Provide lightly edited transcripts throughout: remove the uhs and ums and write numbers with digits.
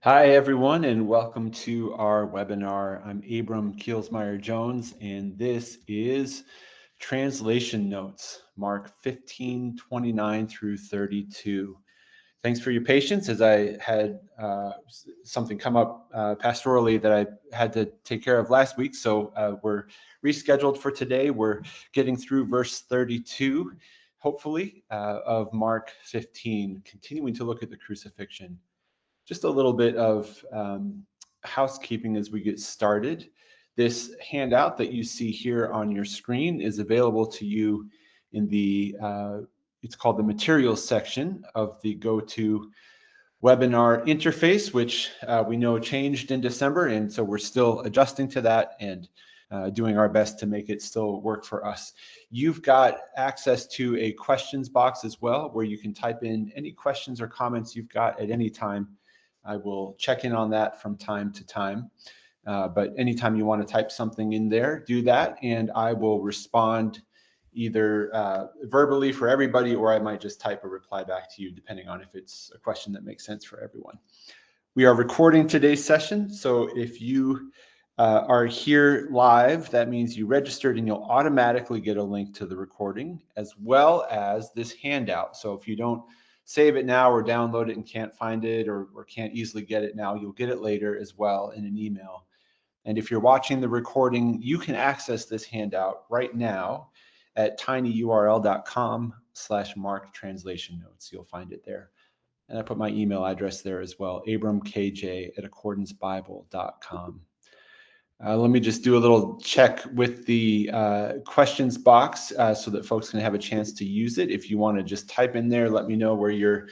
Hi, everyone, and welcome to our webinar. I'm Abram Kielsmeyer-Jones, and this is Translation Notes, Mark 15:29 through 32. Thanks for your patience as I had something come up pastorally that I had to take care of last week. So we're rescheduled for today. We're getting through verse 32, hopefully, of Mark 15, continuing to look at the crucifixion. Just a little bit of housekeeping as we get started. This handout that you see here on your screen is available to you in it's called the materials section of the GoTo webinar interface, which we know changed in December. And so we're still adjusting to that and doing our best to make it still work for us. You've got access to a questions box as well, where you can type in any questions or comments you've got at any time. I will check in on that from time to time. But anytime you want to type something in there, do that, and I will respond either verbally for everybody, or I might just type a reply back to you, depending on if it's a question that makes sense for everyone. We are recording today's session, so if you are here live, that means you registered and you'll automatically get a link to the recording, as well as this handout. So if you don't save it now or download it and can't find it or can't easily get it now, you'll get it later as well in an email. And if you're watching the recording, you can access this handout right now at tinyurl.com/Mark Translation Notes. You'll find it there. And I put my email address there as well, abramkj@accordancebible.com. Let me just do a little check with the questions box so that folks can have a chance to use it. If you want to just type in there, let me know where you're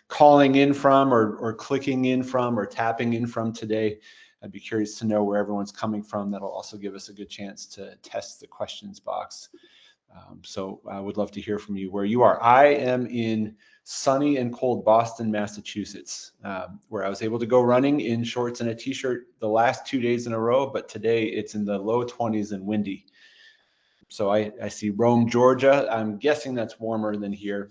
calling in from or clicking in from or tapping in from today. I'd be curious to know where everyone's coming from. That'll also give us a good chance to test the questions box. So I would love to hear from you where you are. I am in sunny and cold Boston, Massachusetts, where I was able to go running in shorts and a t-shirt the last 2 days in a row, but today it's in the low 20s and windy. So I see Rome, Georgia. I'm guessing that's warmer than here,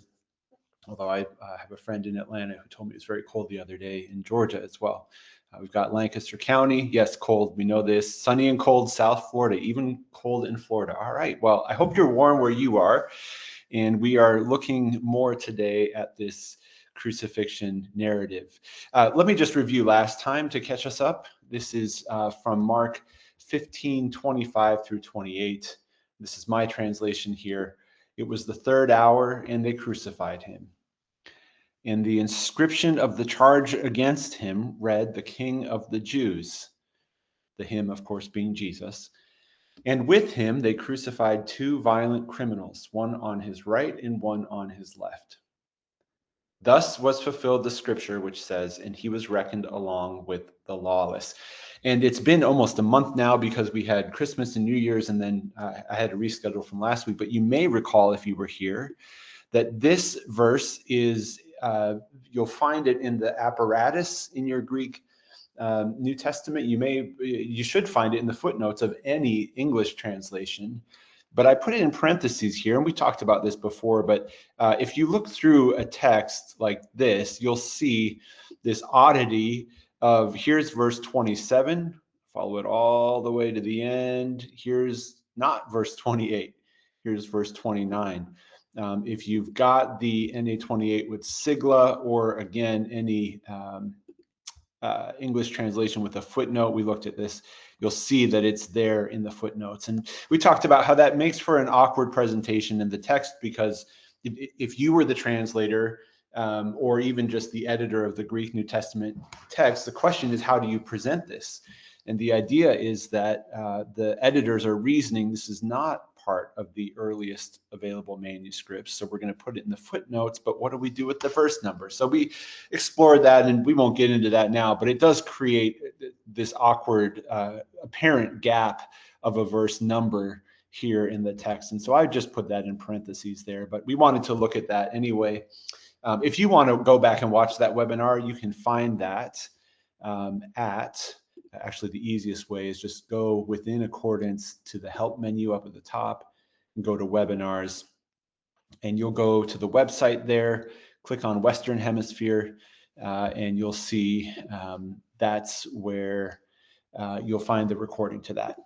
although I have a friend in Atlanta who told me it was very cold the other day in Georgia as well. We've got Lancaster County. Yes, cold. We know this. Sunny and cold South Florida, even cold in Florida. All right. Well, I hope you're warm where you are. And we are looking more today at this crucifixion narrative. Let me just review last time to catch us up. This is from Mark 15:25 through 28. This is my translation here. It was the third hour, and they crucified him. And the inscription of the charge against him read, "The King of the Jews," the him, of course, being Jesus. And with him they crucified two violent criminals, one on his right and one on his left. Thus was fulfilled the scripture which says, "And he was reckoned along with the lawless." And it's been almost a month now because we had Christmas and New Year's, and then I had to reschedule from last week. But you may recall, if you were here, that this verse is, you'll find it in the apparatus in your Greek New Testament. You should find it in the footnotes of any English translation. But I put it in parentheses here, and we talked about this before, but if you look through a text like this, you'll see this oddity of, here's verse 27, follow it all the way to the end. Here's not verse 28, here's verse 29. If you've got the NA28 with sigla, or again, any English translation with a footnote, we looked at this, you'll see that it's there in the footnotes. And we talked about how that makes for an awkward presentation in the text, because if you were the translator or even just the editor of the Greek New Testament text, the question is, how do you present this? And the idea is that the editors are reasoning this is not part of the earliest available manuscripts, so we're going to put it in the footnotes, but what do we do with the verse number? So we explored that, and we won't get into that now, but it does create this awkward apparent gap of a verse number here in the text. And so I just put that in parentheses there, but we wanted to look at that anyway. If you want to go back and watch that webinar, you can find that actually, the easiest way is just go within Accordance to the help menu up at the top and go to webinars, and you'll go to the website there, click on Western Hemisphere, and you'll see that's where you'll find the recording to that.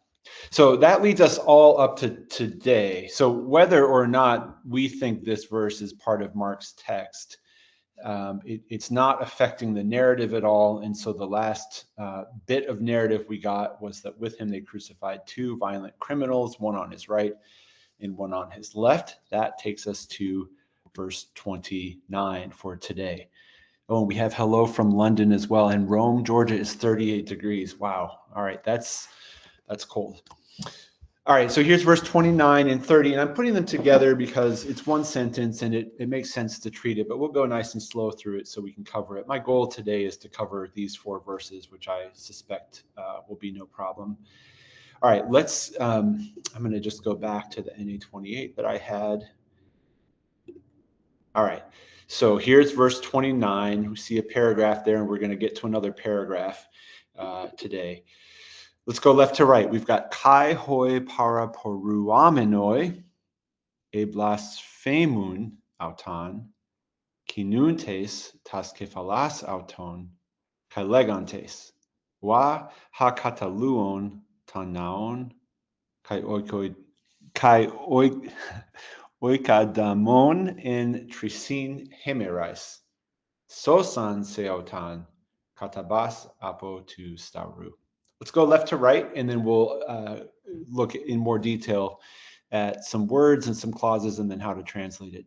So that leads us all up to today. So whether or not we think this verse is part of Mark's text, it's not affecting the narrative at all. And so the last bit of narrative we got was that with him they crucified two violent criminals, one on his right and one on his left. That takes us to verse 29 for today. Oh, and we have hello from London as well. And Rome, Georgia is 38 degrees. Wow. All right, that's cold. All right, so here's verse 29 and 30, and I'm putting them together because it's one sentence and it makes sense to treat it, but we'll go nice and slow through it so we can cover it. My goal today is to cover these 4 verses, which I suspect will be no problem. All right, I'm going to just go back to the NA28 that I had. All right, so here's verse 29. We see a paragraph there, and we're going to get to another paragraph today. Let's go left to right. We've got kai hoi para poruamenoi, e blasphemun auton, kinuntes tas kephalas auton, kai legantes, wa ha kataluon tanaon, kai oikadamon en trisin hemerais, sosan seotan, katabas apo tu staru. Let's go left to right, and then we'll look in more detail at some words and some clauses and then how to translate it.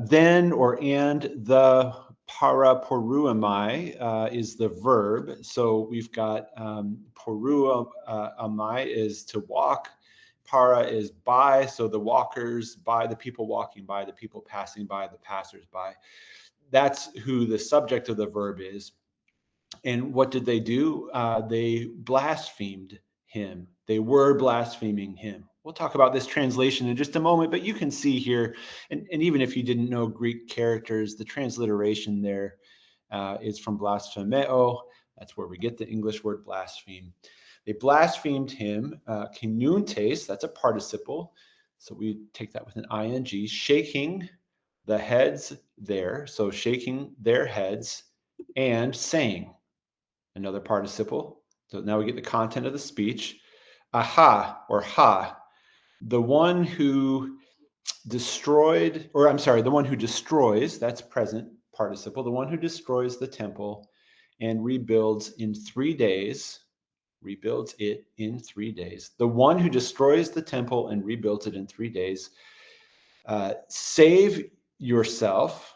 Then or and the paraporuamai is the verb. So we've got poruamai is to walk. Para is by, so the walkers by, the people walking by, the people passing by, the passers-by. That's who the subject of the verb is. And what did they do? They blasphemed him. They were blaspheming him. We'll talk about this translation in just a moment, but you can see here, and even if you didn't know Greek characters, the transliteration there is from blasphemeo. That's where we get the English word blaspheme. They blasphemed him. Kinuntes, that's a participle. So we take that with an ing, shaking the heads there. So shaking their heads and saying, another participle. So now we get the content of the speech. Aha, or ha, the one who destroys, that's present participle, the one who destroys the temple and rebuilds in 3 days, rebuilds it in 3 days. The one who destroys the temple and rebuilds it in 3 days, save yourself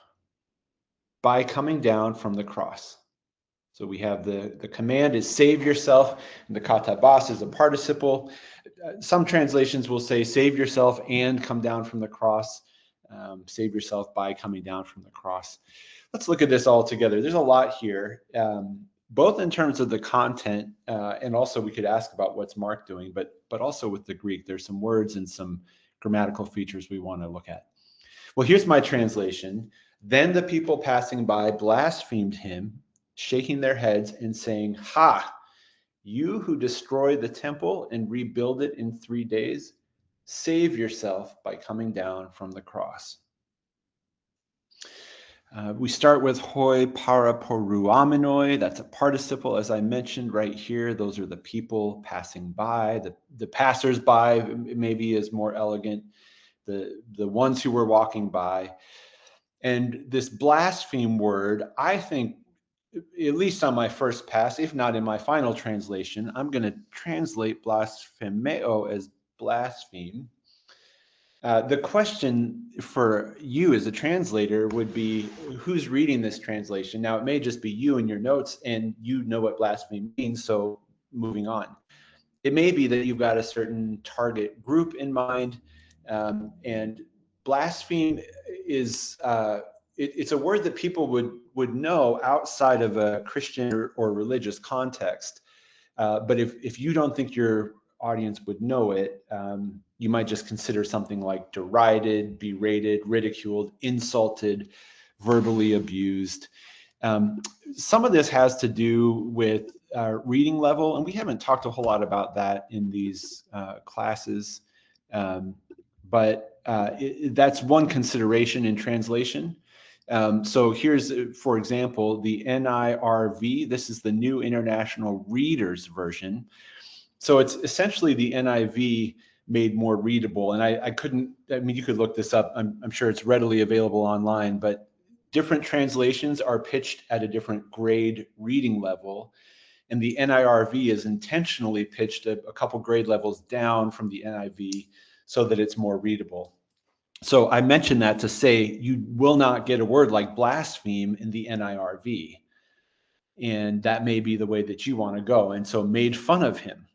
by coming down from the cross. So we have the command is save yourself, and the katabas is a participle. Some translations will say save yourself and come down from the cross. Save yourself by coming down from the cross. Let's look at this all together. There's a lot here, both in terms of the content, and also we could ask about what's Mark doing, but also with the Greek. There's some words and some grammatical features we want to look at. Well, here's my translation. Then the people passing by blasphemed him, shaking their heads and saying, ha, you who destroy the temple and rebuild it in 3 days, save yourself by coming down from the cross. We start with hoi para poruamenoi. That's a participle, as I mentioned right here. Those are the people passing by. The passers-by maybe is more elegant. The ones who were walking by. And this blaspheme word, I think, at least on my first pass, if not in my final translation, I'm going to translate blasphemeo as blaspheme. The question for you as a translator would be, who's reading this translation? Now, it may just be you in your notes and you know what blaspheme means, so moving on. It may be that you've got a certain target group in mind, and blaspheme is it's a word that people would know outside of a Christian or religious context. But if you don't think your audience would know it, you might just consider something like derided, berated, ridiculed, insulted, verbally abused. Some of this has to do with reading level, and we haven't talked a whole lot about that in these classes, but that's one consideration in translation. So here's, for example, the NIRV. This is the New International Reader's Version. So it's essentially the NIV made more readable. And I mean, you could look this up. I'm sure it's readily available online, but different translations are pitched at a different grade reading level. And the NIRV is intentionally pitched a couple grade levels down from the NIV so that it's more readable. So I mentioned that to say you will not get a word like blaspheme in the NIRV. And that may be the way that you want to go. And so made fun of him.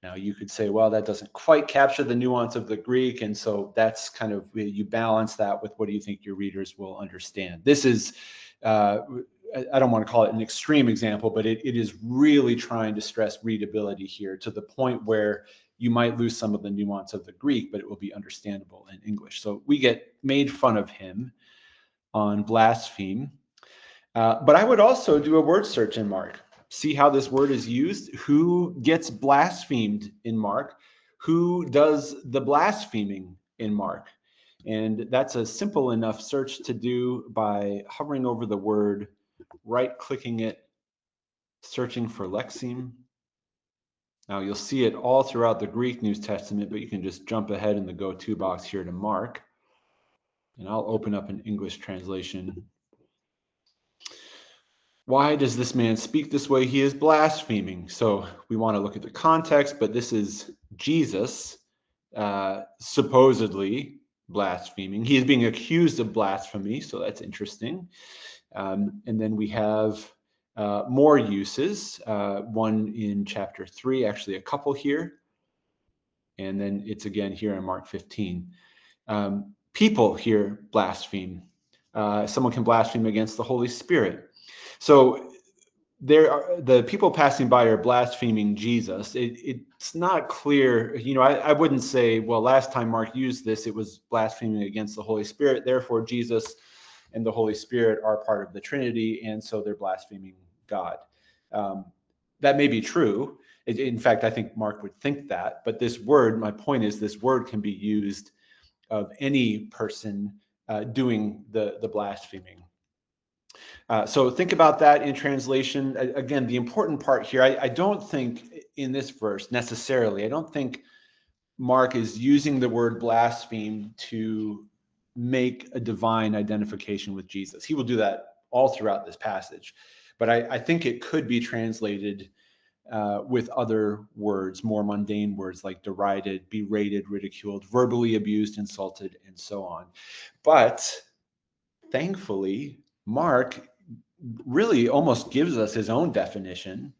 Now you could say, well, that doesn't quite capture the nuance of the Greek. And so that's kind of, you balance that with what do you think your readers will understand. This is, I don't want to call it an extreme example, but it is really trying to stress readability here to the point where you might lose some of the nuance of the Greek, but it will be understandable in English. So we get made fun of him on blaspheme. But I would also do a word search in Mark. See how this word is used. Who gets blasphemed in Mark? Who does the blaspheming in Mark? And that's a simple enough search to do by hovering over the word, right-clicking it, searching for lexeme. Now you'll see it all throughout the Greek New Testament, but you can just jump ahead in the go-to box here to Mark. And I'll open up an English translation. Why does this man speak this way? He is blaspheming. So we want to look at the context, but this is Jesus supposedly blaspheming. He is being accused of blasphemy, so that's interesting. And then we have more uses, one in chapter 3, actually a couple here. And then it's again here in Mark 15. People here blaspheme. Someone can blaspheme against the Holy Spirit. So the people passing by are blaspheming Jesus. It's not clear. I wouldn't say, well, last time Mark used this, it was blaspheming against the Holy Spirit. Therefore, Jesus and the Holy Spirit are part of the Trinity, and so they're blaspheming God. That may be true. In fact, I think Mark would think that. But this word, my point is, this word can be used of any person doing the blaspheming. So think about that in translation. Again, the important part here, I don't think in this verse necessarily, I don't think Mark is using the word blaspheme to make a divine identification with Jesus. He will do that all throughout this passage. But I think it could be translated with other words, more mundane words like derided, berated, ridiculed, verbally abused, insulted, and so on. But thankfully, Mark really almost gives us his own definition,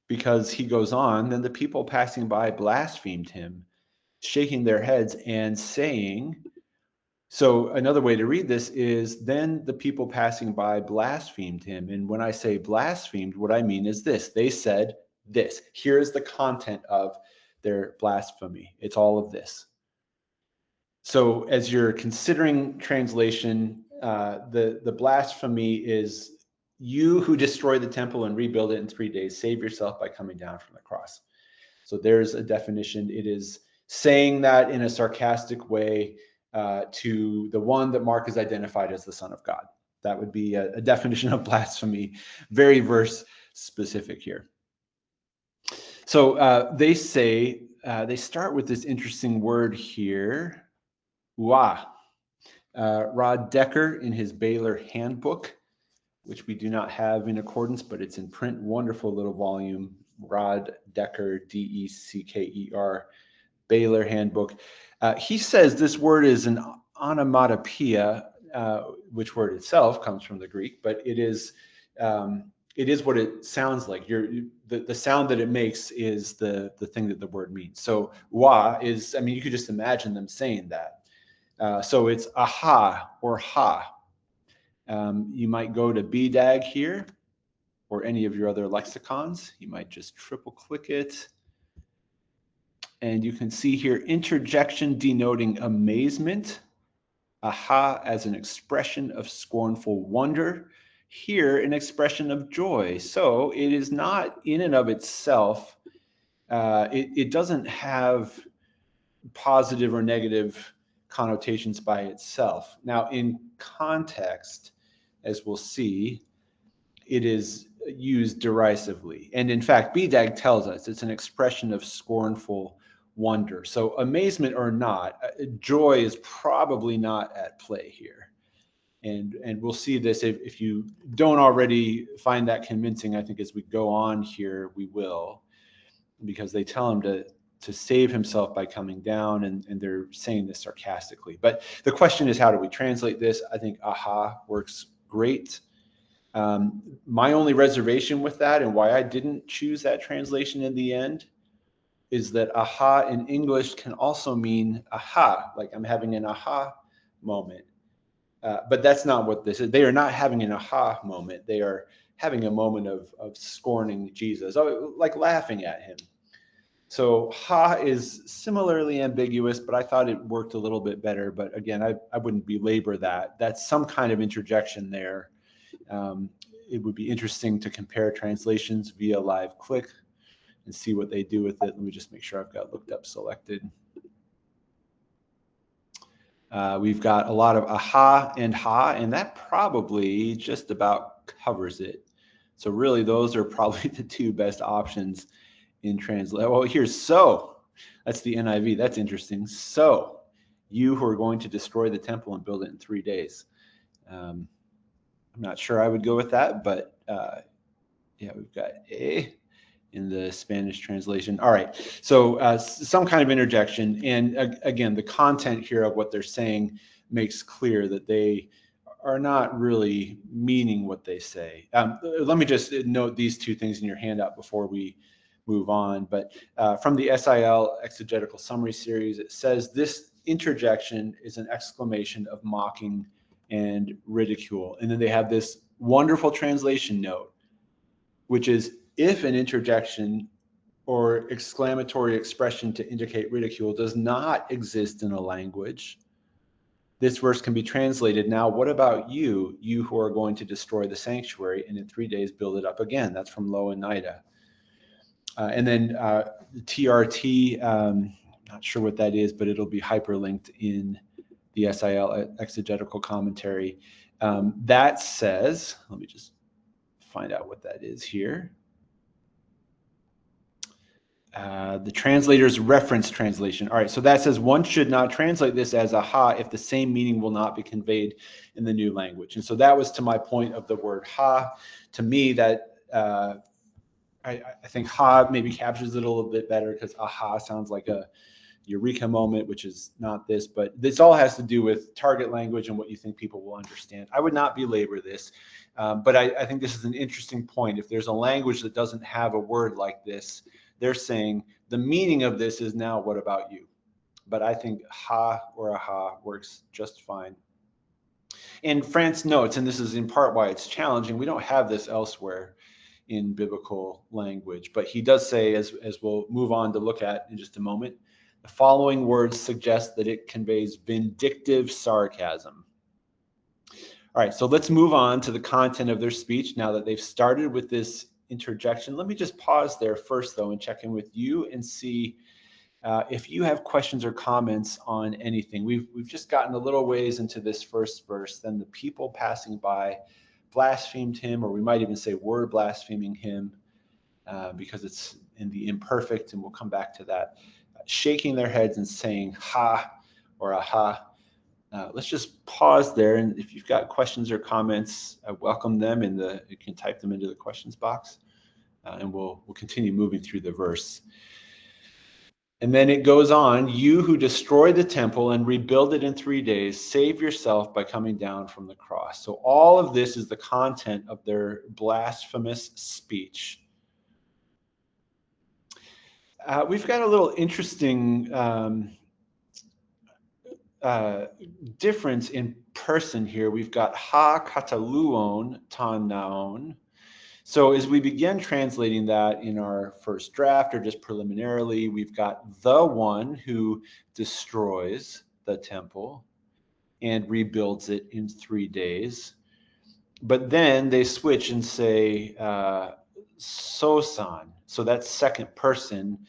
because he goes on, then the people passing by blasphemed him, shaking their heads and saying, so another way to read this is, then the people passing by blasphemed him. And when I say blasphemed, what I mean is this. They said this. Here is the content of their blasphemy. It's all of this. So as you're considering translation, the blasphemy is, you who destroy the temple and rebuild it in 3 days, save yourself by coming down from the cross. So there's a definition. It is saying that in a sarcastic way to the one that Mark has identified as the Son of God. That would be a definition of blasphemy, very verse specific here. So they say, they start with this interesting word here, wa. Rod Decker in his Baylor Handbook, which we do not have in accordance, but it's in print, wonderful little volume, Rod Decker, D-E-C-K-E-R, Baylor Handbook. He says this word is an onomatopoeia, which word itself comes from the Greek, but it is what it sounds like. The sound that it makes is the thing that the word means. So wa is, I mean, you could just imagine them saying that. So it's aha or ha. You might go to BDAG here or any of your other lexicons. You might just triple click it. And you can see here interjection denoting amazement. Aha as an expression of scornful wonder. Here an expression of joy. So it is not in and of itself, it doesn't have positive or negative connotations by itself. Now, in context, as we'll see, it is used derisively. And in fact, BDAG tells us it's an expression of scornful wonder. So amazement or not, joy is probably not at play here. And we'll see this if you don't already find that convincing. I think as we go on here, we will, because they tell him to save himself by coming down, and they're saying this sarcastically. But the question is, how do we translate this? I think aha works great. My only reservation with that, and why I didn't choose that translation in the end, is that aha in English can also mean aha, like I'm having an aha moment. But that's not what this is. They are not having an aha moment. They are having a moment of scorning Jesus, like laughing at him. So ha is similarly ambiguous, but I thought it worked a little bit better. But again, I wouldn't belabor that. That's some kind of interjection there. It would be interesting to compare translations via live click and see what they do with it. Let me just make sure I've got looked up selected. We've got a lot of aha and ha, and that probably just about covers it. So really, those are probably the two best options in translation. Well, here's so. That's the NIV. That's interesting. So, you who are going to destroy the temple and build it in 3 days. I'm not sure I would go with that, but yeah, we've got a in the Spanish translation. All right, so some kind of interjection, and again, the content here of what they're saying makes clear that they are not really meaning what they say. Let me just note these two things in your handout before we move on. But from the SIL Exegetical Summary Series, it says this interjection is an exclamation of mocking and ridicule. And then they have this wonderful translation note, which is, if an interjection or exclamatory expression to indicate ridicule does not exist in a language, this verse can be translated, now what about you, you who are going to destroy the sanctuary and in 3 days build it up again? That's from Louw-Nida. And then TRT, not sure what that is, but it'll be hyperlinked in the SIL exegetical commentary. That says, let me just find out what that is here. The translator's reference translation. All right, so that says one should not translate this as aha if the same meaning will not be conveyed in the new language. And so that was to my point of the word ha. To me, that I think ha maybe captures it a little bit better, because aha sounds like a eureka moment, which is not this, but this all has to do with target language and what you think people will understand. I would not belabor this, but I think this is an interesting point. If there's a language that doesn't have a word like this, they're saying the meaning of this is now, what about you? But I think ha or aha works just fine. And France notes, and this is in part why it's challenging, we don't have this elsewhere in biblical language, but he does say, as we'll move on to look at in just a moment, the following words suggest that it conveys vindictive sarcasm. All right, so let's move on to the content of their speech now that they've started with this interjection. Let me just pause there first, though, and check in with you and see if you have questions or comments on anything. We've just gotten a little ways into this first verse. Then the people passing by blasphemed him, or we might even say were blaspheming him, because it's in the imperfect, and we'll come back to that. Shaking their heads and saying ha or aha. Let's just pause there, and if you've got questions or comments, I welcome them. You can type them into the questions box, and we'll continue moving through the verse. And then it goes on, you who destroy the temple and rebuild it in 3 days, save yourself by coming down from the cross. So all of this is the content of their blasphemous speech. We've got a little interesting difference in person here. We've got ha kataluon ton naon. So as we begin translating that in our first draft, or just preliminarily, we've got the one who destroys the temple and rebuilds it in 3 days. But then they switch and say sosan. So that's second person.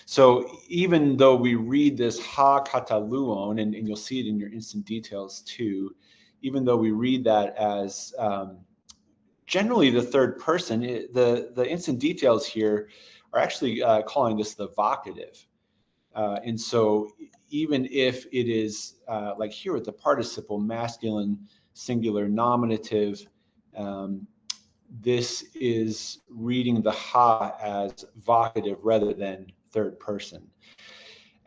So even though we read this ha kataluon, and you'll see it in your instant details too, even though we read that as generally the third person, the instant details here are actually calling this the vocative. And so even if it is like here with the participle, masculine, singular, nominative, um, this is reading the ha as vocative rather than third person.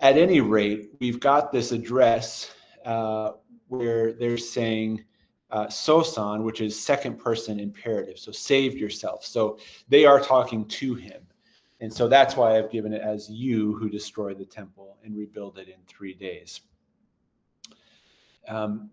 At any rate, we've got this address where they're saying sosan, which is second person imperative. So save yourself. So they are talking to him. And so that's why I've given it as you who destroy the temple and rebuild it in 3 days.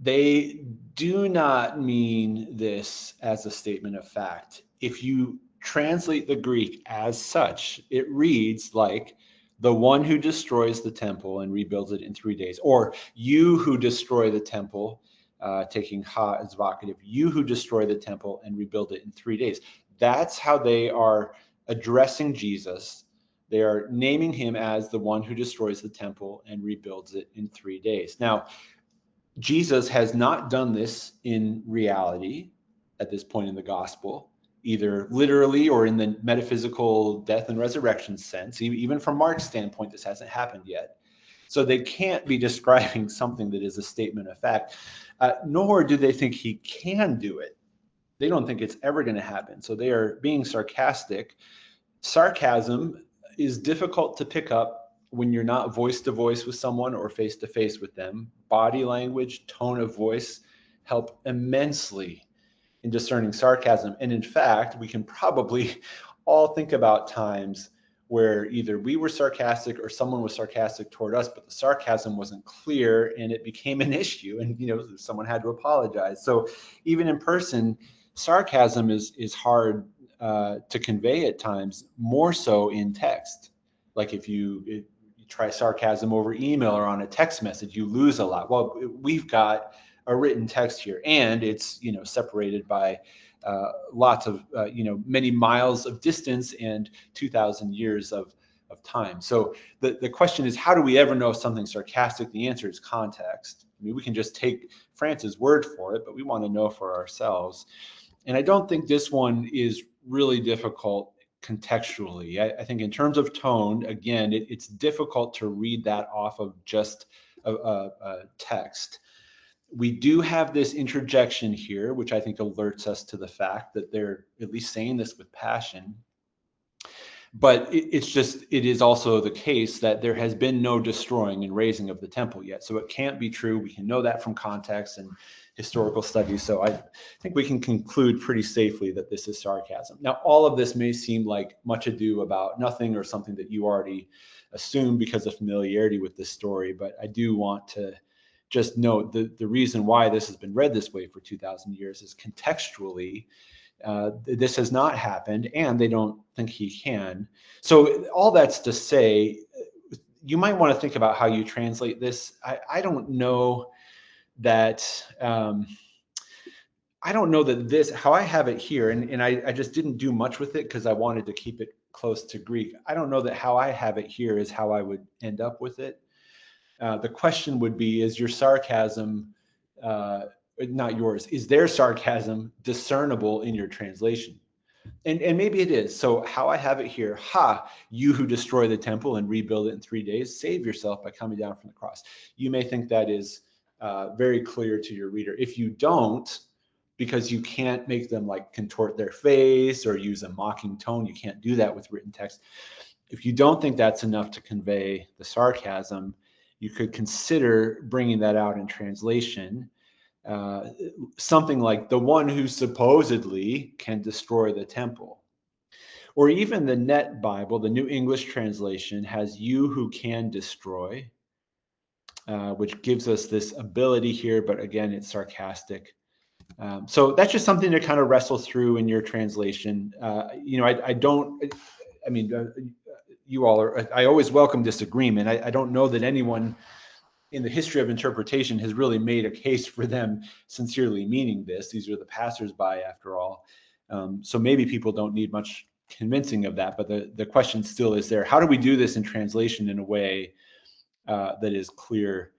They do not mean this as a statement of fact. If you translate the Greek as such, it reads like the one who destroys the temple and rebuilds it in 3 days, or you who destroy the temple, taking ha as vocative, you who destroy the temple and rebuild it in 3 days. That's how they are addressing Jesus. They are naming him as the one who destroys the temple and rebuilds it in 3 days. Now, Jesus has not done this in reality at this point in the gospel, either literally or in the metaphysical death and resurrection sense. Even from Mark's standpoint, this hasn't happened yet. So they can't be describing something that is a statement of fact, nor do they think he can do it. They don't think it's ever going to happen. So they are being sarcastic. Sarcasm is difficult to pick up when you're not voice to voice with someone or face to face with them. Body language, tone of voice help immensely in discerning sarcasm. And in fact, we can probably all think about times where either we were sarcastic or someone was sarcastic toward us, but the sarcasm wasn't clear and it became an issue, and someone had to apologize. So even in person, sarcasm is hard to convey at times, more so in text. Like if you try sarcasm over email or on a text message, you lose a lot. Well, we've got a written text here, and it's separated by lots of many miles of distance and 2,000 years of time. So the question is, how do we ever know if something's sarcastic? The answer is context. I mean, we can just take France's word for it, but we want to know for ourselves. And I don't think this one is really difficult contextually. I think in terms of tone, again, it's difficult to read that off of just a text. We do have this interjection here, which I think alerts us to the fact that they're at least saying this with passion. But it is also the case that there has been no destroying and razing of the temple yet. So it can't be true. We can know that from context and historical studies. So I think we can conclude pretty safely that this is sarcasm. Now, all of this may seem like much ado about nothing or something that you already assume because of familiarity with this story, but I do want to just note the reason why this has been read this way for 2,000 years is contextually, this has not happened, and they don't think he can. So all that's to say, you might want to think about how you translate this. I don't know that this, how I have it here, and I just didn't do much with it because I wanted to keep it close to Greek. I don't know that how I have it here is how I would end up with it. The question would be, is your sarcasm, not yours, is their sarcasm discernible in your translation? And maybe it is. So how I have it here, ha, you who destroy the temple and rebuild it in 3 days, save yourself by coming down from the cross. You may think that is very clear to your reader. If you don't, because you can't make them like contort their face or use a mocking tone, you can't do that with written text. If you don't think that's enough to convey the sarcasm, you could consider bringing that out in translation. Something like the one who supposedly can destroy the temple. Or even the Net Bible, the New English translation, has you who can destroy, which gives us this ability here, but again, it's sarcastic. So that's just something to kind of wrestle through in your translation. You all are, I always welcome disagreement. I don't know that anyone in the history of interpretation has really made a case for them sincerely meaning this. These are the passersby, after all. So maybe people don't need much convincing of that, but the question still is there. How do we do this in translation in a way that is clear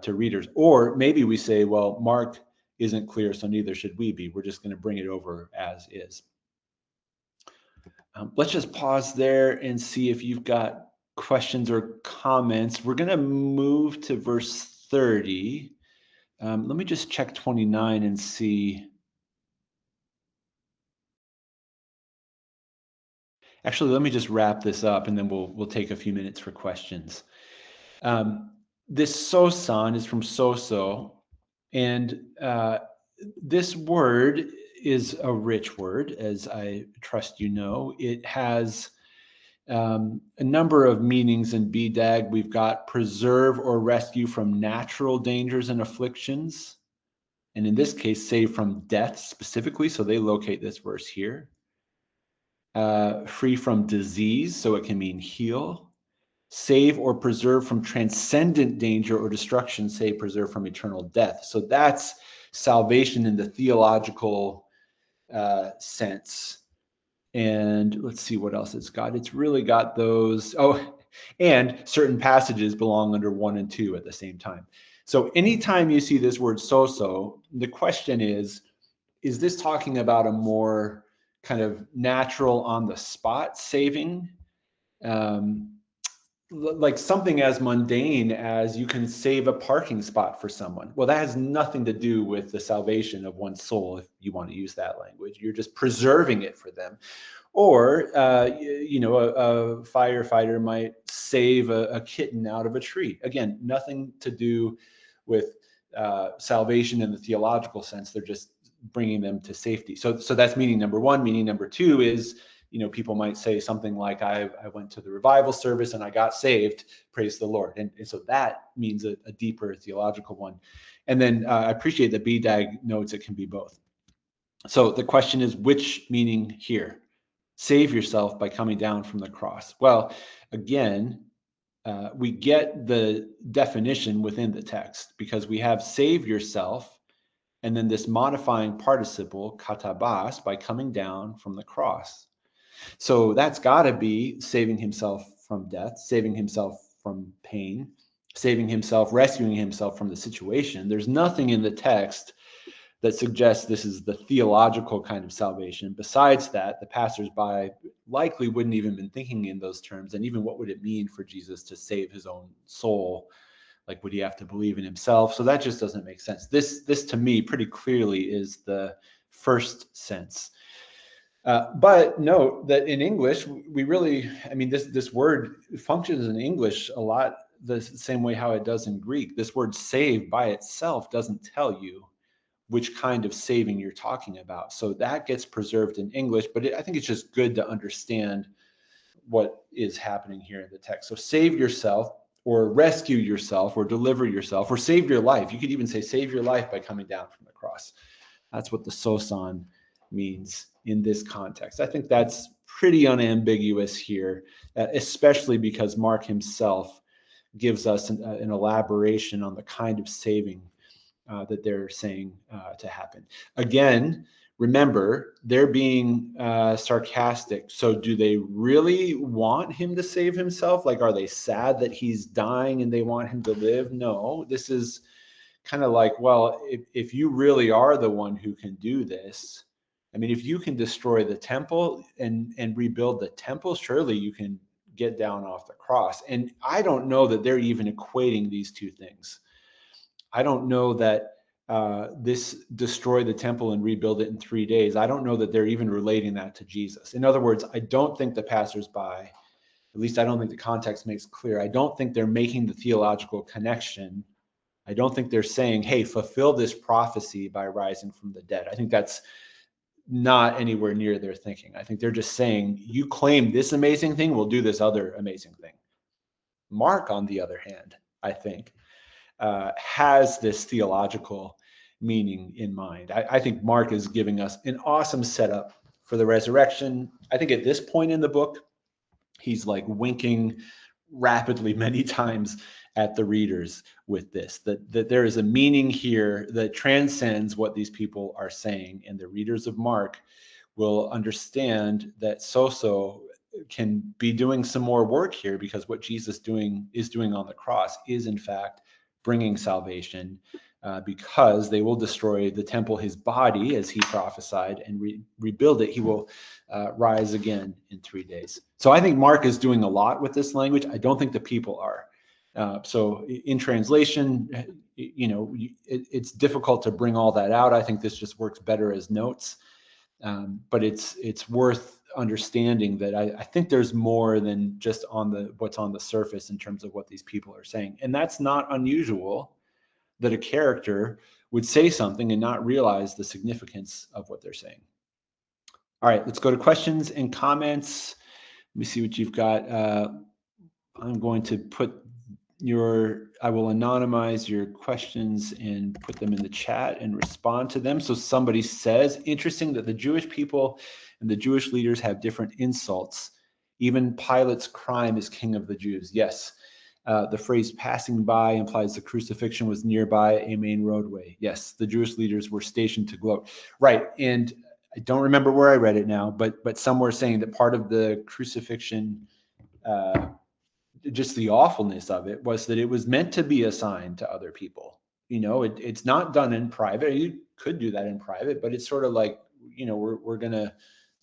to readers? Or maybe we say, well, Mark isn't clear, so neither should we be. We're just going to bring it over as is. Let's just pause there and see if you've got questions or comments. We're going to move to verse 30. Let me just check 29 and see. Actually, let me just wrap this up, and then we'll take a few minutes for questions. This soson is from soso, and this word is a rich word, as I trust you know. It has a number of meanings in BDAG. We've got preserve or rescue from natural dangers and afflictions, and in this case, save from death specifically, so they locate this verse here. Free from disease, so it can mean heal. Save or preserve from transcendent danger or destruction, say preserve from eternal death. So that's salvation in the theological sense. And let's see what else it's got. It's really got those. Oh, and certain passages belong under 1 and 2 at the same time. So anytime you see this word soso, the question is this talking about a more kind of natural on the spot saving? Like something as mundane as you can save a parking spot for someone. Well, that has nothing to do with the salvation of one's soul, if you want to use that language. You're just preserving it for them. Or, a firefighter might save a kitten out of a tree. Again, nothing to do with salvation in the theological sense. They're just bringing them to safety. So that's meaning number one. Meaning number two is, people might say something like, I went to the revival service and I got saved, praise the Lord. And so that means a deeper theological one. And then I appreciate that BDAG notes it can be both. So the question is, which meaning here? Save yourself by coming down from the cross. Well, again, we get the definition within the text because we have save yourself and then this modifying participle, katabas, by coming down from the cross. So that's got to be saving himself from death, saving himself from pain, saving himself, rescuing himself from the situation. There's nothing in the text that suggests this is the theological kind of salvation. Besides that, the passersby likely wouldn't even been thinking in those terms. And even what would it mean for Jesus to save his own soul? Like, would he have to believe in himself? So that just doesn't make sense. This to me pretty clearly is the first sense. But note that in English, we really, this word functions in English a lot the same way how it does in Greek. This word save by itself doesn't tell you which kind of saving you're talking about. So that gets preserved in English, but I think it's just good to understand what is happening here in the text. So save yourself or rescue yourself or deliver yourself or save your life. You could even say save your life by coming down from the cross. That's what the soson means in this context. I think that's pretty unambiguous here, especially because Mark himself gives us an elaboration on the kind of saving that they're saying to happen. Again, remember, they're being sarcastic. So do they really want him to save himself? Like, are they sad that he's dying and they want him to live? No, this is kind of like, well, if you really are the one who can do this, if you can destroy the temple and rebuild the temple, surely you can get down off the cross. And I don't know that they're even equating these two things. I don't know that this destroy the temple and rebuild it in 3 days. I don't know that they're even relating that to Jesus. In other words, I don't think the passersby, at least I don't think the context makes clear, I don't think they're making the theological connection. I don't think they're saying, hey, fulfill this prophecy by rising from the dead. I think that's not anywhere near their thinking. I think they're just saying, you claim this amazing thing, we'll do this other amazing thing. Mark, on the other hand, I think, has this theological meaning in mind. I think Mark is giving us an awesome setup for the resurrection. I think at this point in the book, he's like winking rapidly many times at the readers with this, that there is a meaning here that transcends what these people are saying. And the readers of Mark will understand that Soso can be doing some more work here, because what Jesus is doing on the cross is in fact bringing salvation, because they will destroy the temple, his body, as he prophesied, and rebuild it. He will rise again in 3 days. So I think Mark is doing a lot with this language. I don't think the people are. So in translation, it's difficult to bring all that out. I think this just works better as notes. But it's worth understanding that I think there's more than just what's on the surface in terms of what these people are saying. And that's not unusual, that a character would say something and not realize the significance of what they're saying. All right, let's go to questions and comments. Let me see what you've got. I'm going to I will anonymize your questions and put them in the chat and respond to them. So somebody says, interesting that the Jewish people and the Jewish leaders have different insults. Even Pilate's crime is king of the Jews. Yes. The phrase passing by implies the crucifixion was nearby a main roadway. Yes, the Jewish leaders were stationed to gloat. Right. And I don't remember where I read it now, but somewhere saying that part of the crucifixion, just the awfulness of it, was that it was meant to be a sign to other people. It's not done in private. You could do that in private, but it's sort of like, we're going to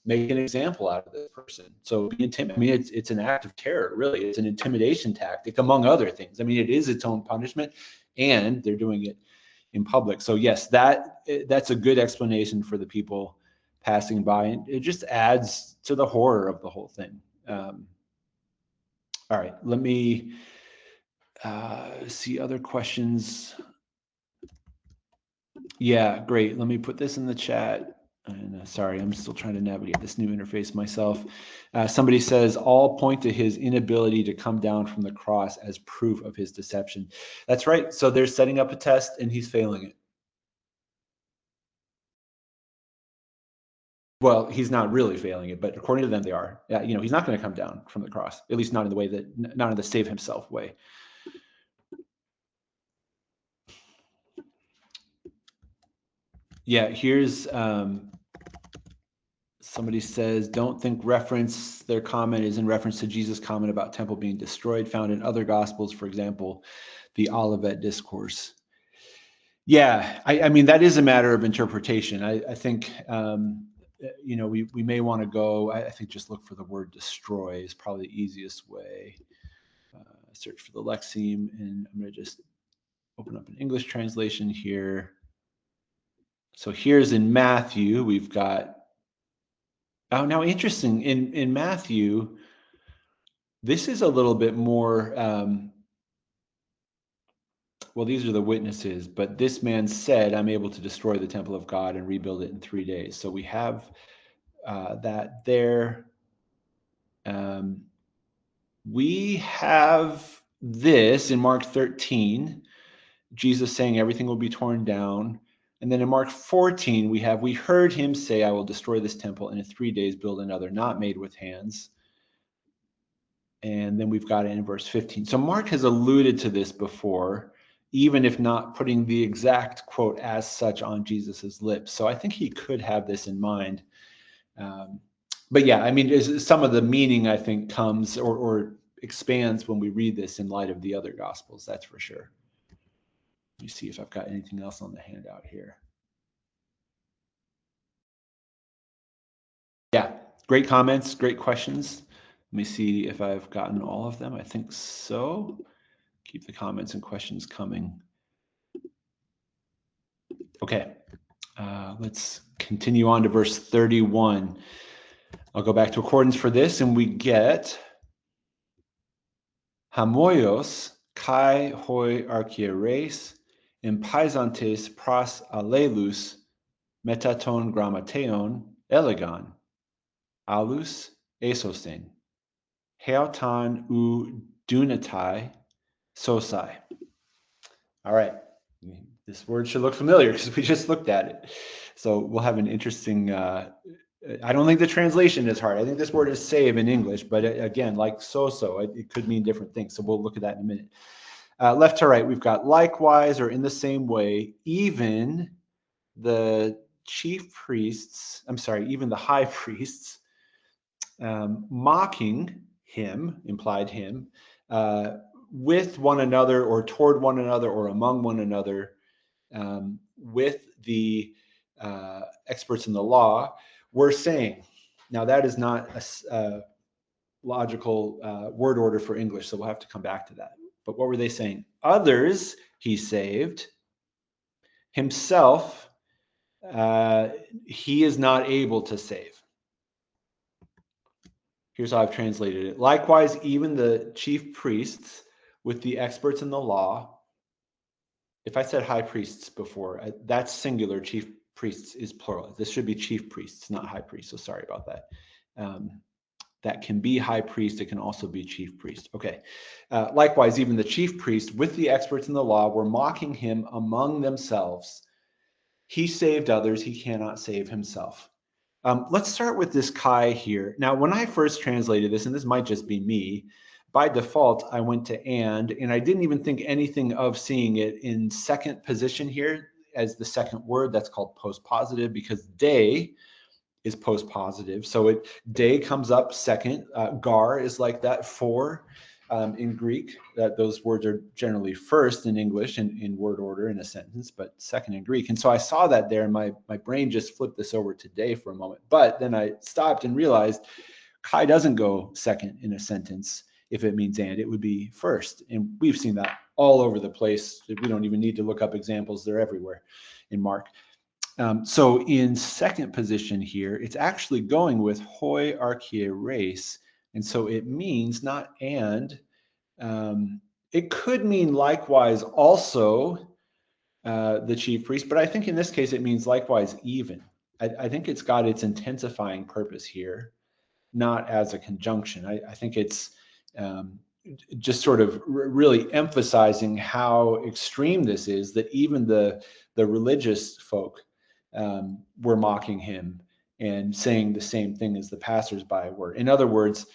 make an example out of this person. So it's an act of terror, really. It's an intimidation tactic, among other things. I mean, it is its own punishment, and they're doing it in public. So yes, that's a good explanation for the people passing by, and it just adds to the horror of the whole thing. All right, let me see other questions. Yeah, great. Let me put this in the chat. And sorry, I'm still trying to navigate this new interface myself. Somebody says, all point to his inability to come down from the cross as proof of his deception. That's right. So they're setting up a test and he's failing it. Well, he's not really failing it, but according to them, they are. Yeah, he's not going to come down from the cross, at least not in the save himself way. Yeah, here's somebody says, don't think their comment is in reference to Jesus' comment about temple being destroyed, found in other gospels, for example, the Olivet Discourse. Yeah, I mean, that is a matter of interpretation. I think, we may want to go, I think just look for the word destroy is probably the easiest way. Search for the Lexeme, and I'm going to just open up an English translation here. So here's in Matthew, we've got, now interesting, in Matthew, this is a little bit more, well, these are the witnesses, but this man said, I'm able to destroy the temple of God and rebuild it in 3 days. So we have that there. We have this in Mark 13, Jesus saying everything will be torn down. And then in Mark 14, we heard him say, I will destroy this temple and in 3 days build another not made with hands. And then we've got it in verse 15. So Mark has alluded to this before, even if not putting the exact quote as such on Jesus's lips. So I think he could have this in mind. But yeah, I mean, some of the meaning, I think, comes or expands when we read this in light of the other gospels, that's for sure. Let me see if I've got anything else on the handout here. Yeah, great comments, great questions. Let me see if I've gotten all of them. I think so. Keep the comments and questions coming. Okay, let's continue on to verse 31. I'll go back to accordance for this, and we get Hamoios kai hoi archieres empaisantes pras alelus metaton grammateon elegan alus esosten heautan u dunatai sosai. All right, this word should look familiar because we just looked at it. So we'll have an interesting, I don't think the translation is hard. I think this word is save in English, but again, like so, it could mean different things. So we'll look at that in a minute. Left to right, we've got likewise or in the same way, even the chief priests, I'm sorry, even the high priests, mocking him, implied him, with one another or toward one another or among one another, with the experts in the law, were saying. Now that is not a logical word order for English, so we'll have to come back to that. But what were they saying? Others he saved, himself he is not able to save. Here's how I've translated it. Likewise, even the chief priests with the experts in the law. If I said high priests before, that's singular. Chief priests is plural. This should be chief priests, not high priests. So sorry about that. That can be high priest. It can also be chief priest. Okay. Likewise, even the chief priest with the experts in the law were mocking him among themselves. He saved others. He cannot save himself. Let's start with this Kai here. Now, when I first translated this, and this might just be me, by default, I went to and I didn't even think anything of seeing it in second position here as the second word. That's called postpositive because day is postpositive. So day comes up second. Gar is like that, for in Greek. Those words are generally first in English in word order in a sentence, but second in Greek. And so I saw that there, and my brain just flipped this over to day for a moment. But then I stopped and realized Kai doesn't go second in a sentence if it means and. It would be first. And we've seen that all over the place. We don't even need to look up examples. They're everywhere in Mark. So in second position here, it's actually going with hoi archaea race. And so it means not and. It could mean likewise also the chief priest, but I think in this case it means likewise even. I think it's got its intensifying purpose here, not as a conjunction. I think it's just sort of really emphasizing how extreme this is, that even the religious folk were mocking him and saying the same thing as the passersby were. In other words,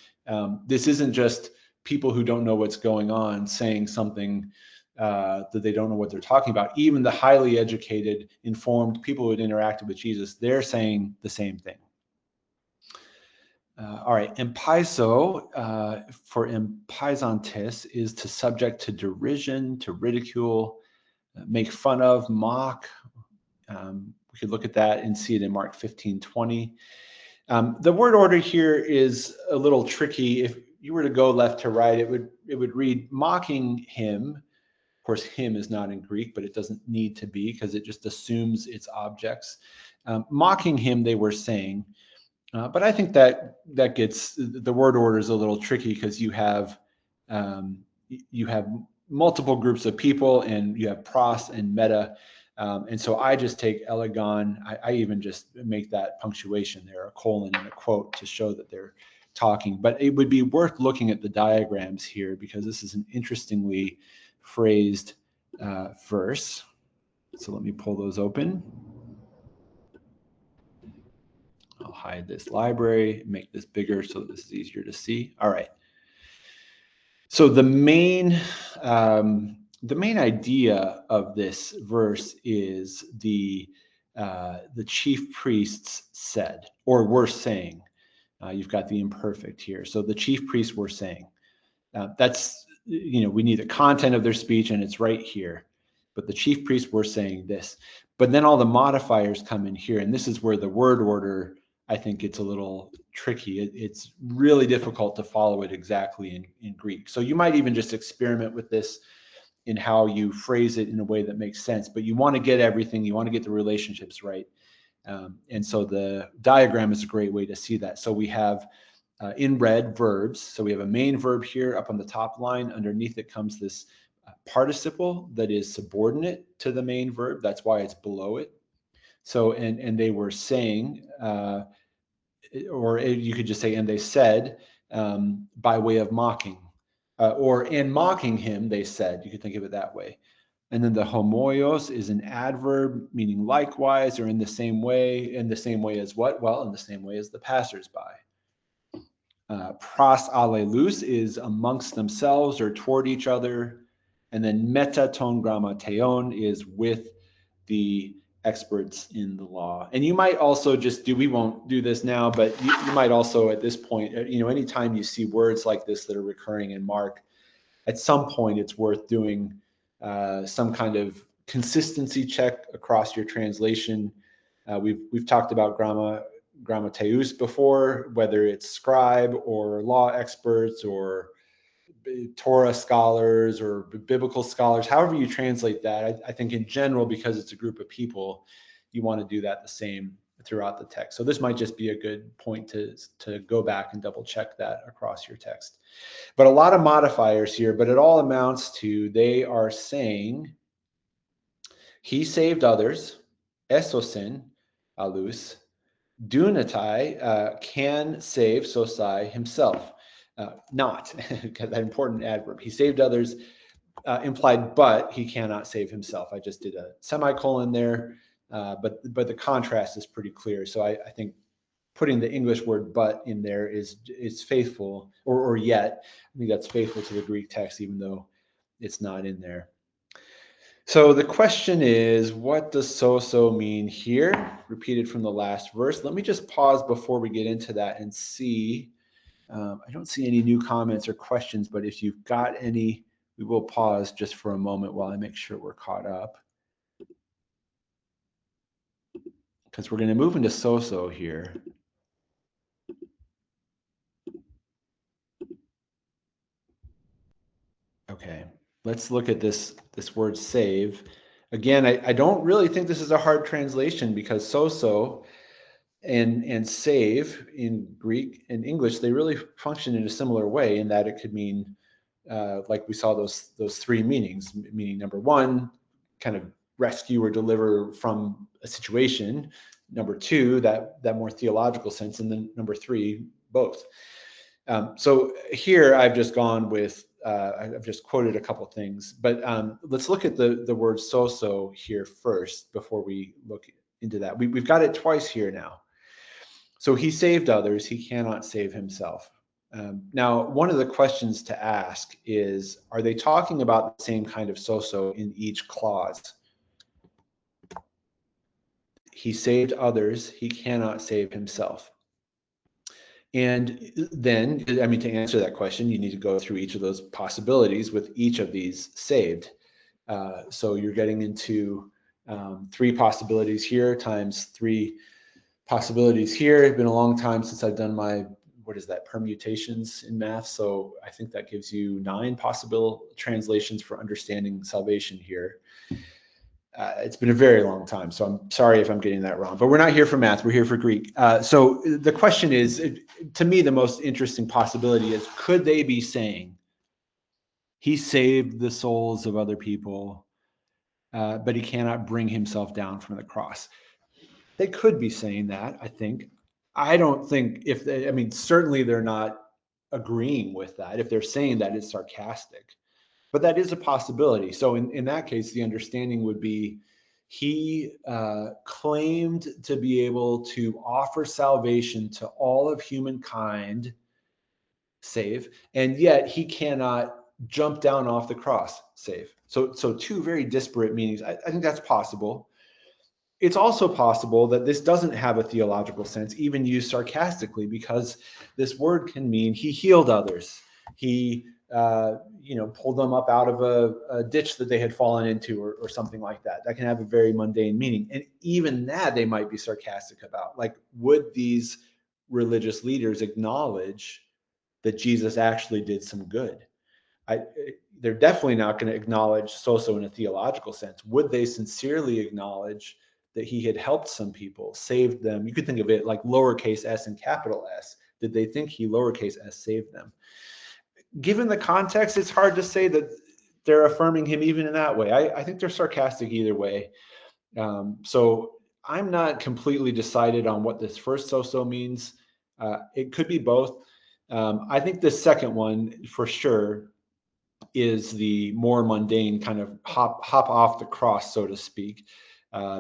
this isn't just people who don't know what's going on saying something that they don't know what they're talking about. Even the highly educated, informed people who had interacted with Jesus, they're saying the same thing. All right, empaiso for empaizantes is to subject to derision, to ridicule, make fun of, mock. We could look at that and see it in Mark 15:20. The word order here is a little tricky. If you were to go left to right, it would read mocking him. Of course, him is not in Greek, but it doesn't need to be because it just assumes it's objects. Mocking him, they were saying. But I think that gets the word order is a little tricky because you have multiple groups of people and you have pros and meta. And so I just take elegon. I even just make that punctuation there, a colon and a quote, to show that they're talking. But it would be worth looking at the diagrams here because this is an interestingly phrased verse. So let me pull those open. I'll hide this library, make this bigger so this is easier to see. All right. So the main idea of this verse is the chief priests said, or were saying. You've got the imperfect here. So the chief priests were saying. That's, we need the content of their speech, and it's right here. But the chief priests were saying this. But then all the modifiers come in here, and this is where the word order, I think, gets a little tricky. It's really difficult to follow it exactly in Greek. So you might even just experiment with this in how you phrase it in a way that makes sense. But you want to get everything. You want to get the relationships right. And so the diagram is a great way to see that. So we have in red verbs. So we have a main verb here up on the top line. Underneath it comes this participle that is subordinate to the main verb. That's why it's below it. So, and they were saying, or you could just say, and they said, by way of mocking, or in mocking him, they said. You could think of it that way. And then the homoios is an adverb meaning likewise, or in the same way. In the same way as what? Well, in the same way as the passersby. Pros allelus is amongst themselves or toward each other. And then meta ton grammateon is with the experts in the law. And you might also just we won't do this now, but you might also at this point, anytime you see words like this that are recurring in Mark, at some point it's worth doing some kind of consistency check across your translation. We've talked about grammateus before, whether it's scribe or law experts or Torah scholars or biblical scholars, however you translate that. I think in general, because it's a group of people, you want to do that the same throughout the text. So this might just be a good point to go back and double check that across your text. But a lot of modifiers here, but it all amounts to they are saying he saved others, esosin, alus, dunatai, can save sosai himself. Not, that important adverb. He saved others, implied, but he cannot save himself. I just did a semicolon there, but the contrast is pretty clear. So I think putting the English word "but" in there is faithful, or yet. I think that's faithful to the Greek text, even though it's not in there. So the question is, what does sozo mean here? Repeated from the last verse. Let me just pause before we get into that and see. I don't see any new comments or questions, but if you've got any, we will pause just for a moment while I make sure we're caught up. Because we're going to move into sozo here. Okay, let's look at this word save. Again, I don't really think this is a hard translation because sozo and save in Greek and English, they really function in a similar way in that it could mean, like we saw those three meanings, meaning number one, kind of rescue or deliver from a situation. Number two, that more theological sense, and then number three, both. So here I've just gone with, I've just quoted a couple things, but let's look at the word sozo here first before we look into that. We've got it twice here now. So he saved others, he cannot save himself. Now, one of the questions to ask is, are they talking about the same kind of sozo in each clause? He saved others, he cannot save himself. And then, I mean, to answer that question, you need to go through each of those possibilities with each of these saved. So you're getting into three possibilities here times three possibilities here. It's been a long time since I've done my, permutations in math. So I think that gives you 9 possible translations for understanding salvation here. It's been a very long time, so I'm sorry if I'm getting that wrong, but we're not here for math, we're here for Greek. So the question is, to me, the most interesting possibility is, could they be saying, he saved the souls of other people, but he cannot bring himself down from the cross? They could be saying that, I think. I don't think certainly they're not agreeing with that. If they're saying that, it's sarcastic. But that is a possibility. So in that case, the understanding would be he claimed to be able to offer salvation to all of humankind, save, and yet he cannot jump down off the cross, save. So two very disparate meanings. I think that's possible. It's also possible that this doesn't have a theological sense, even used sarcastically, because this word can mean he healed others. He pulled them up out of a ditch that they had fallen into, or something like that. That can have a very mundane meaning. And even that they might be sarcastic about. Like, would these religious leaders acknowledge that Jesus actually did some good? They're definitely not going to acknowledge sozo in a theological sense. Would they sincerely acknowledge that he had helped some people, saved them? You could think of it like lowercase s and capital S. Did they think he lowercase s saved them? Given the context, it's hard to say that they're affirming him even in that way. I think they're sarcastic either way. So I'm not completely decided on what this first sozo means. It could be both. I think the second one for sure is the more mundane kind of hop off the cross, so to speak,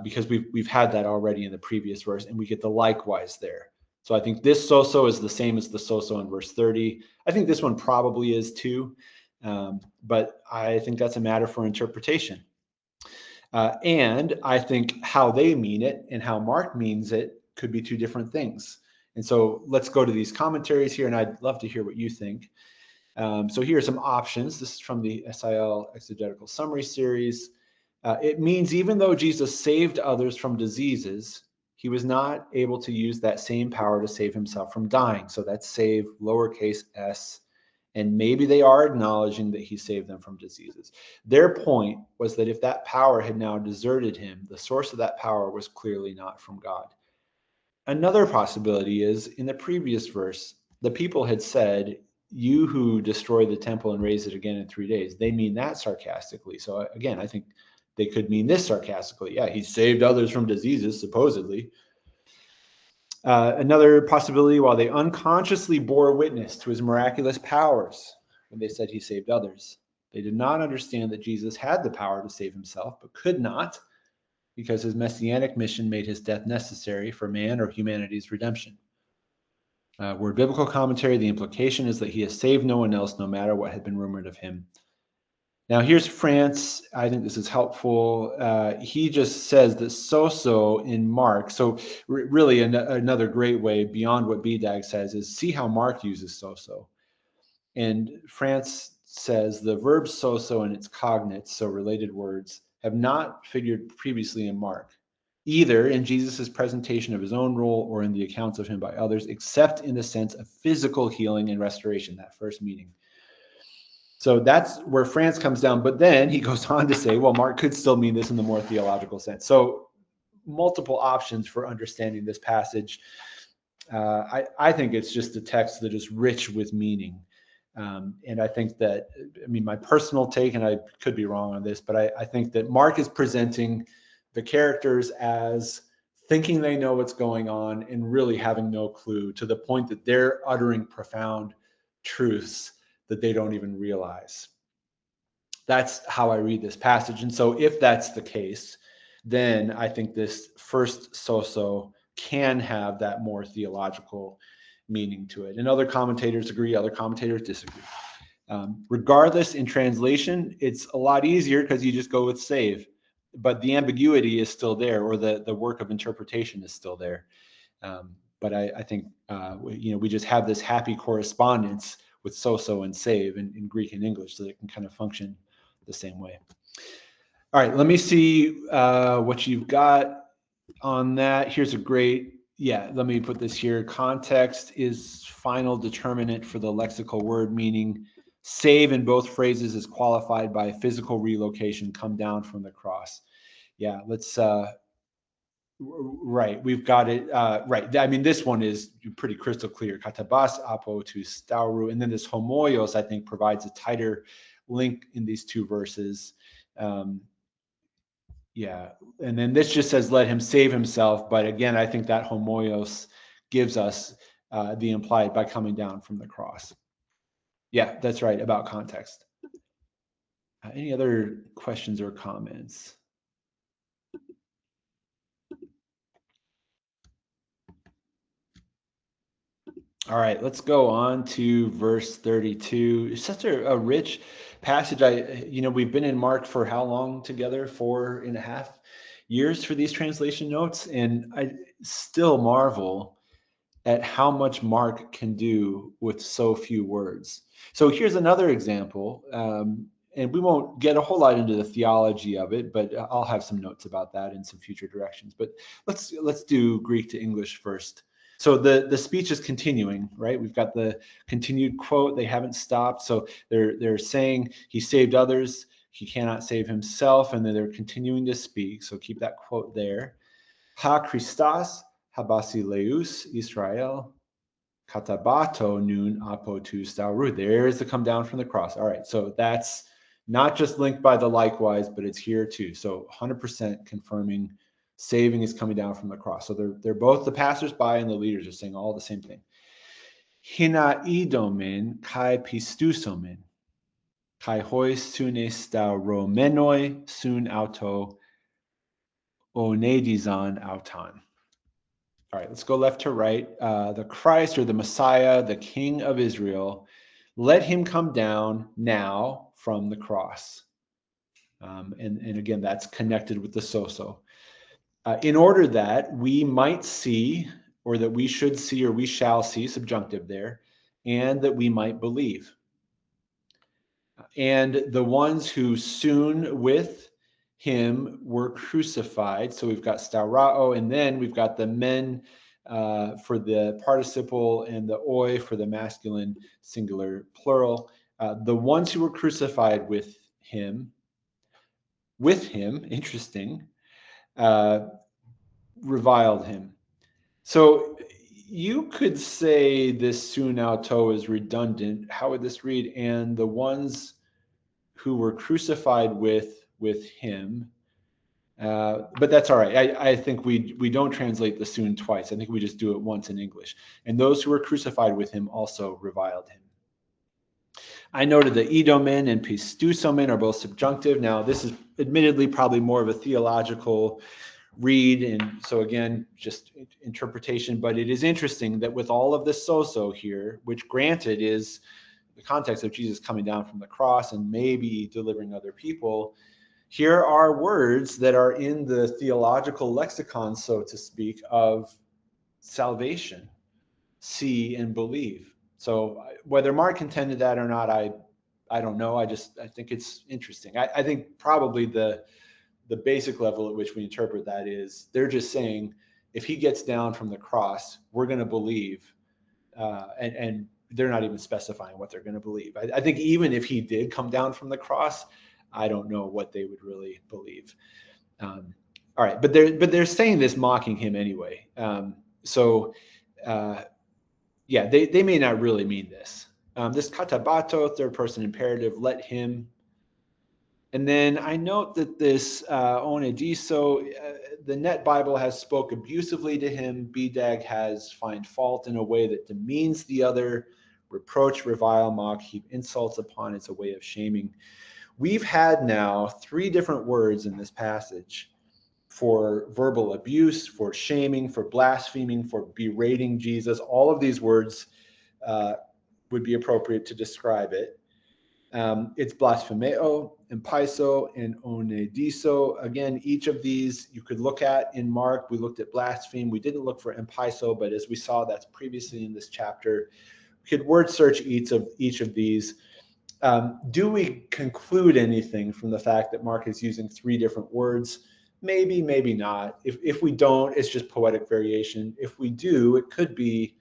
because we've had that already in the previous verse, and we get the likewise there. So I think this sozo is the same as the sozo in verse 30. I think this one probably is too, but I think that's a matter for interpretation. And I think how they mean it and how Mark means it could be two different things. And so let's go to these commentaries here, and I'd love to hear what you think. So here are some options. This is from the SIL Exegetical Summary Series. It means even though Jesus saved others from diseases, he was not able to use that same power to save himself from dying. So that's save, lowercase s. And maybe they are acknowledging that he saved them from diseases. Their point was that if that power had now deserted him, the source of that power was clearly not from God. Another possibility is in the previous verse, the people had said, you who destroy the temple and raise it again in 3 days. They mean that sarcastically. So again, I think they could mean this sarcastically. Yeah, he saved others from diseases, supposedly. Another possibility, while they unconsciously bore witness to his miraculous powers when they said he saved others, they did not understand that Jesus had the power to save himself, but could not, because his messianic mission made his death necessary for man or humanity's redemption. Word biblical commentary, the implication is that he has saved no one else, no matter what had been rumored of him. Now here's France. I think this is helpful. He just says that sozo in Mark. So really another great way beyond what BDAG says is see how Mark uses sozo. And France says the verb sozo and its cognates, so related words, have not figured previously in Mark, either in Jesus's presentation of his own role or in the accounts of him by others, except in the sense of physical healing and restoration, that first meeting. So that's where France comes down. But then he goes on to say, well, Mark could still mean this in the more theological sense. So multiple options for understanding this passage. I think it's just a text that is rich with meaning. And I think that, I mean, my personal take, and I could be wrong on this, but I think that Mark is presenting the characters as thinking they know what's going on and really having no clue, to the point that they're uttering profound truths that they don't even realize. That's how I read this passage. And so if that's the case, then I think this first sozo can have that more theological meaning to it. And other commentators agree, other commentators disagree. Regardless, in translation, it's a lot easier because you just go with save, but the ambiguity is still there, or the work of interpretation is still there. But I think we just have this happy correspondence with sozo and save in Greek and English, so that it can kind of function the same way. All right, let me see what you've got on that. Here's a great, let me put this here. Context is final determinant for the lexical word, meaning save in both phrases is qualified by physical relocation, come down from the cross. Yeah, let's, right, we've got it, right. I mean, this one is pretty crystal clear. Katabas apo to stauru, and then this homoios, I think, provides a tighter link in these two verses. And then this just says, let him save himself. But again, I think that homoios gives us the implied by coming down from the cross. Yeah, that's right, about context. Any other questions or comments? All right, let's go on to verse 32. It's such a rich passage. We've been in Mark for how long together? 4.5 years for these translation notes. And I still marvel at how much Mark can do with so few words. So here's another example. And we won't get a whole lot into the theology of it, but I'll have some notes about that in some future directions. But let's do Greek to English first. So the speech is continuing, right? We've got the continued quote. They haven't stopped. So they're saying he saved others, he cannot save himself, and then they're continuing to speak. So keep that quote there. Ha Christos habasileus Israel katabato nun apo tu stauru. There's the come down from the cross. All right, so that's not just linked by the likewise, but it's here too. So 100% confirming saving is coming down from the cross. So they're both, the passersby and the leaders are saying all the same thing. Hina idomen kai pistusomen kai hoi sunes stauromenoi sun auto onedizan autan. All right, let's go left to right. The Christ, or the Messiah, the King of Israel, let him come down now from the cross. And again, that's connected with the sozo. In order that we might see, or that we should see, or we shall see, subjunctive there, and that we might believe. And the ones who soon with him were crucified. So we've got staurao, and then we've got the men for the participle and the oi for the masculine singular plural. The ones who were crucified with him, interesting, reviled him. So you could say this sun auto is redundant. How would this read? And the ones who were crucified with him. But that's all right. I think we don't translate the sun twice. I think we just do it once in English. And those who were crucified with him also reviled him. I noted that idomen and pistusomen are both subjunctive. Now, this is admittedly probably more of a theological read, and so again, just interpretation, but it is interesting that with all of the sozo here, which granted is the context of Jesus coming down from the cross and maybe delivering other people, here are words that are in the theological lexicon, so to speak, of salvation: see and believe. So whether Mark intended that or not, I don't know. I think it's interesting. I think probably the basic level at which we interpret that is they're just saying, if he gets down from the cross, we're going to believe, and they're not even specifying what they're going to believe. I think even if he did come down from the cross, I don't know what they would really believe. All right, but they're saying this mocking him anyway. Yeah, they may not really mean this. This katabato, third person imperative, let him. And then I note that this onediso, the Net Bible has spoke abusively to him. BDAG has find fault in a way that demeans the other. Reproach, revile, mock, heap insults upon. It's a way of shaming. We've had now 3 different words in this passage for verbal abuse, for shaming, for blaspheming, for berating Jesus. All of these words would be appropriate to describe it. It's blasphemeo, empaiso, and onediso. Again, each of these you could look at in Mark. We looked at blaspheme. We didn't look for empaiso, but as we saw, that's previously in this chapter. We could word search each of these. Do we conclude anything from the fact that Mark is using 3 different words? Maybe, maybe not. If we don't, it's just poetic variation. If we do, it could be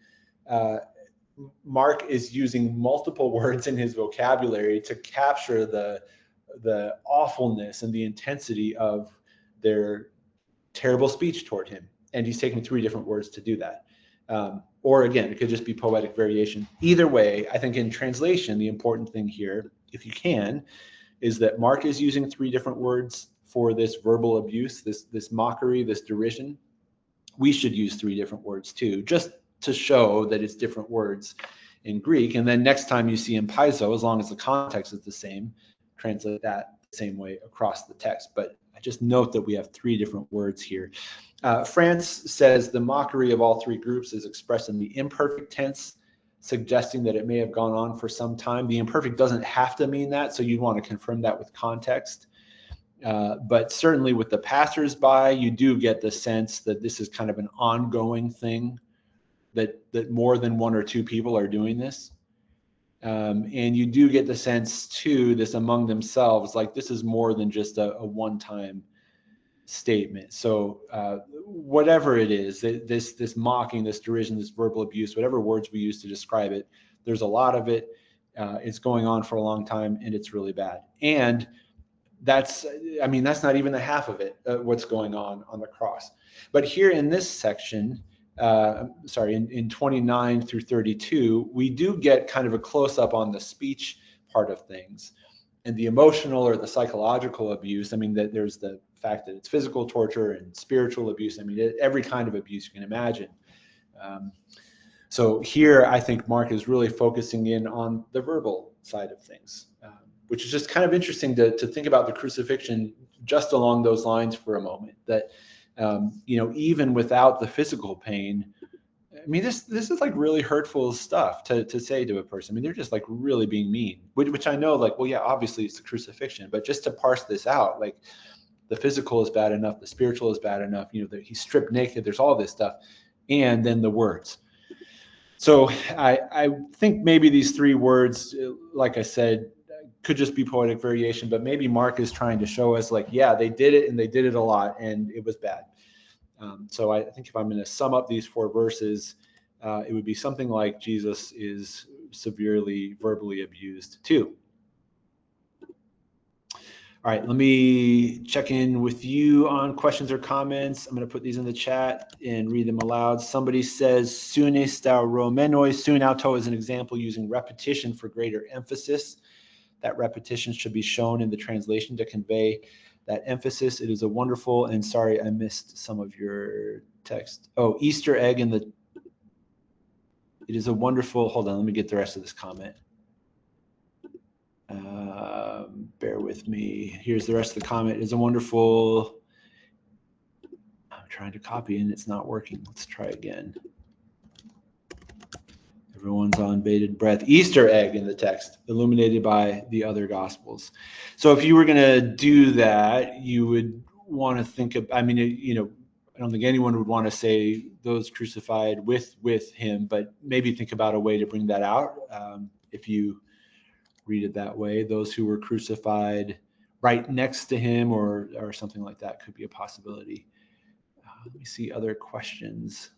Mark is using multiple words in his vocabulary to capture the awfulness and the intensity of their terrible speech toward him. And he's taking 3 different words to do that. Or again, it could just be poetic variation. Either way, I think in translation, the important thing here, if you can, is that Mark is using 3 different words for this verbal abuse, this mockery, this derision. We should use 3 different words too, just to show that it's different words in Greek. And then next time you see empaiso, as long as the context is the same, translate that the same way across the text. But I just note that we have 3 different words here. France says the mockery of all 3 groups is expressed in the imperfect tense, suggesting that it may have gone on for some time. The imperfect doesn't have to mean that, so you'd want to confirm that with context. But certainly with the passers-by, you do get the sense that this is kind of an ongoing thing, that more than 1 or 2 people are doing this. And you do get the sense too, this among themselves, like this is more than just a one-time statement. So whatever it is, this mocking, this derision, this verbal abuse, whatever words we use to describe it, there's a lot of it. It's going on for a long time, and it's really bad. And that's not even the half of it, what's going on the cross. But here in this section, in 29 through 32, we do get kind of a close-up on the speech part of things. And the emotional or the psychological abuse, that there's the fact that it's physical torture and spiritual abuse. Every kind of abuse you can imagine. So here, I think Mark is really focusing in on the verbal side of things, which is just kind of interesting to think about the crucifixion just along those lines for a moment. That even without the physical pain, I mean, this is like really hurtful stuff to say to a person. I mean, they're just like really being mean, which I know, like, well, yeah, obviously it's the crucifixion, but just to parse this out, like the physical is bad enough, the spiritual is bad enough, he's stripped naked, there's all this stuff, and then the words. So I think maybe these three words, like I said, could just be poetic variation, but maybe Mark is trying to show us, like, yeah, they did it and they did it a lot and it was bad. So I think if I'm going to sum up these four verses, it would be something like Jesus is severely verbally abused too. All right, let me check in with you on questions or comments. I'm going to put these in the chat and read them aloud. Somebody says, "Sunestar romenoi." Sun auto is an example using repetition for greater emphasis. That repetition should be shown in the translation to convey that emphasis. It is a wonderful, and sorry, I missed some of your text. Oh, Easter egg in the, it is a wonderful, hold on, let me get the rest of this comment. Bear with me. Here's the rest of the comment. It is a wonderful, I'm trying to copy and it's not working. Let's try again. Everyone's on bated breath. Easter egg in the text, illuminated by the other gospels. So if you were going to do that, you would want to think of, I mean, I don't think anyone would want to say those crucified with him, but maybe think about a way to bring that out. If you read it that way, those who were crucified right next to him or something like that could be a possibility. Let me see other questions.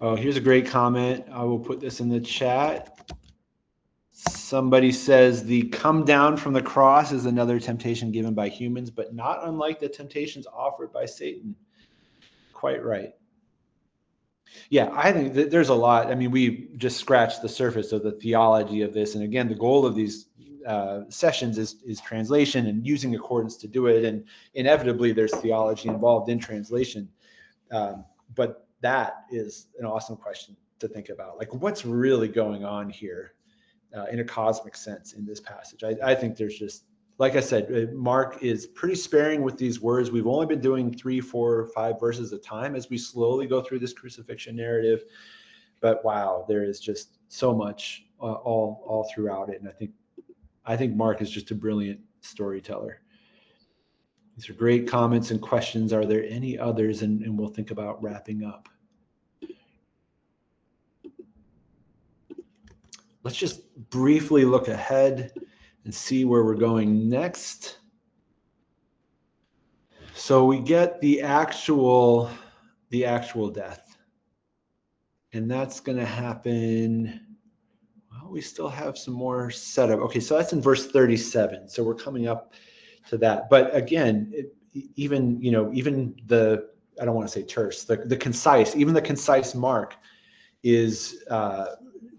Oh, here's a great comment. I will put this in the chat. Somebody says the come down from the cross is another temptation given by humans, but not unlike the temptations offered by Satan. Quite right. Yeah, I think that there's a lot. I mean, we just scratched the surface of the theology of this. And again, the goal of these sessions is translation and using accordance to do it. And inevitably, there's theology involved in translation. But that is an awesome question to think about. Like, what's really going on here in a cosmic sense in this passage? I think there's just, like I said, Mark is pretty sparing with these words. We've only been doing 3, 4, 5 verses at a time as we slowly go through this crucifixion narrative. But wow, there is just so much all throughout it. And I think Mark is just a brilliant storyteller. These are great comments and questions. Are there any others? And we'll think about wrapping up. Let's just briefly look ahead and see where we're going next. So we get the actual death. And that's going to happen. Well, we still have some more setup. Okay, so that's in verse 37. So we're coming up to that. But again, even the, I don't want to say terse, the concise, even the concise Mark is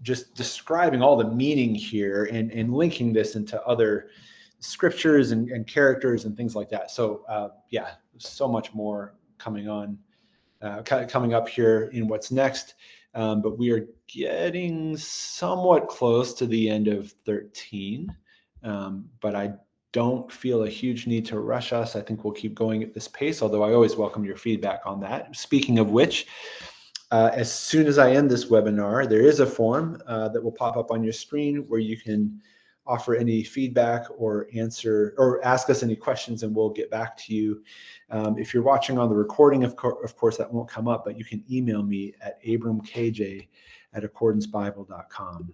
just describing all the meaning here and linking this into other scriptures and characters and things like that. So yeah, so much more coming up here in what's next. But we are getting somewhat close to the end of 13. But I don't feel a huge need to rush us. I think we'll keep going at this pace, although I always welcome your feedback on that. Speaking of which, as soon as I end this webinar, there is a form that will pop up on your screen where you can offer any feedback or answer or ask us any questions, and we'll get back to you. If you're watching on the recording, of course, that won't come up, but you can email me at abramkj@accordancebible.com.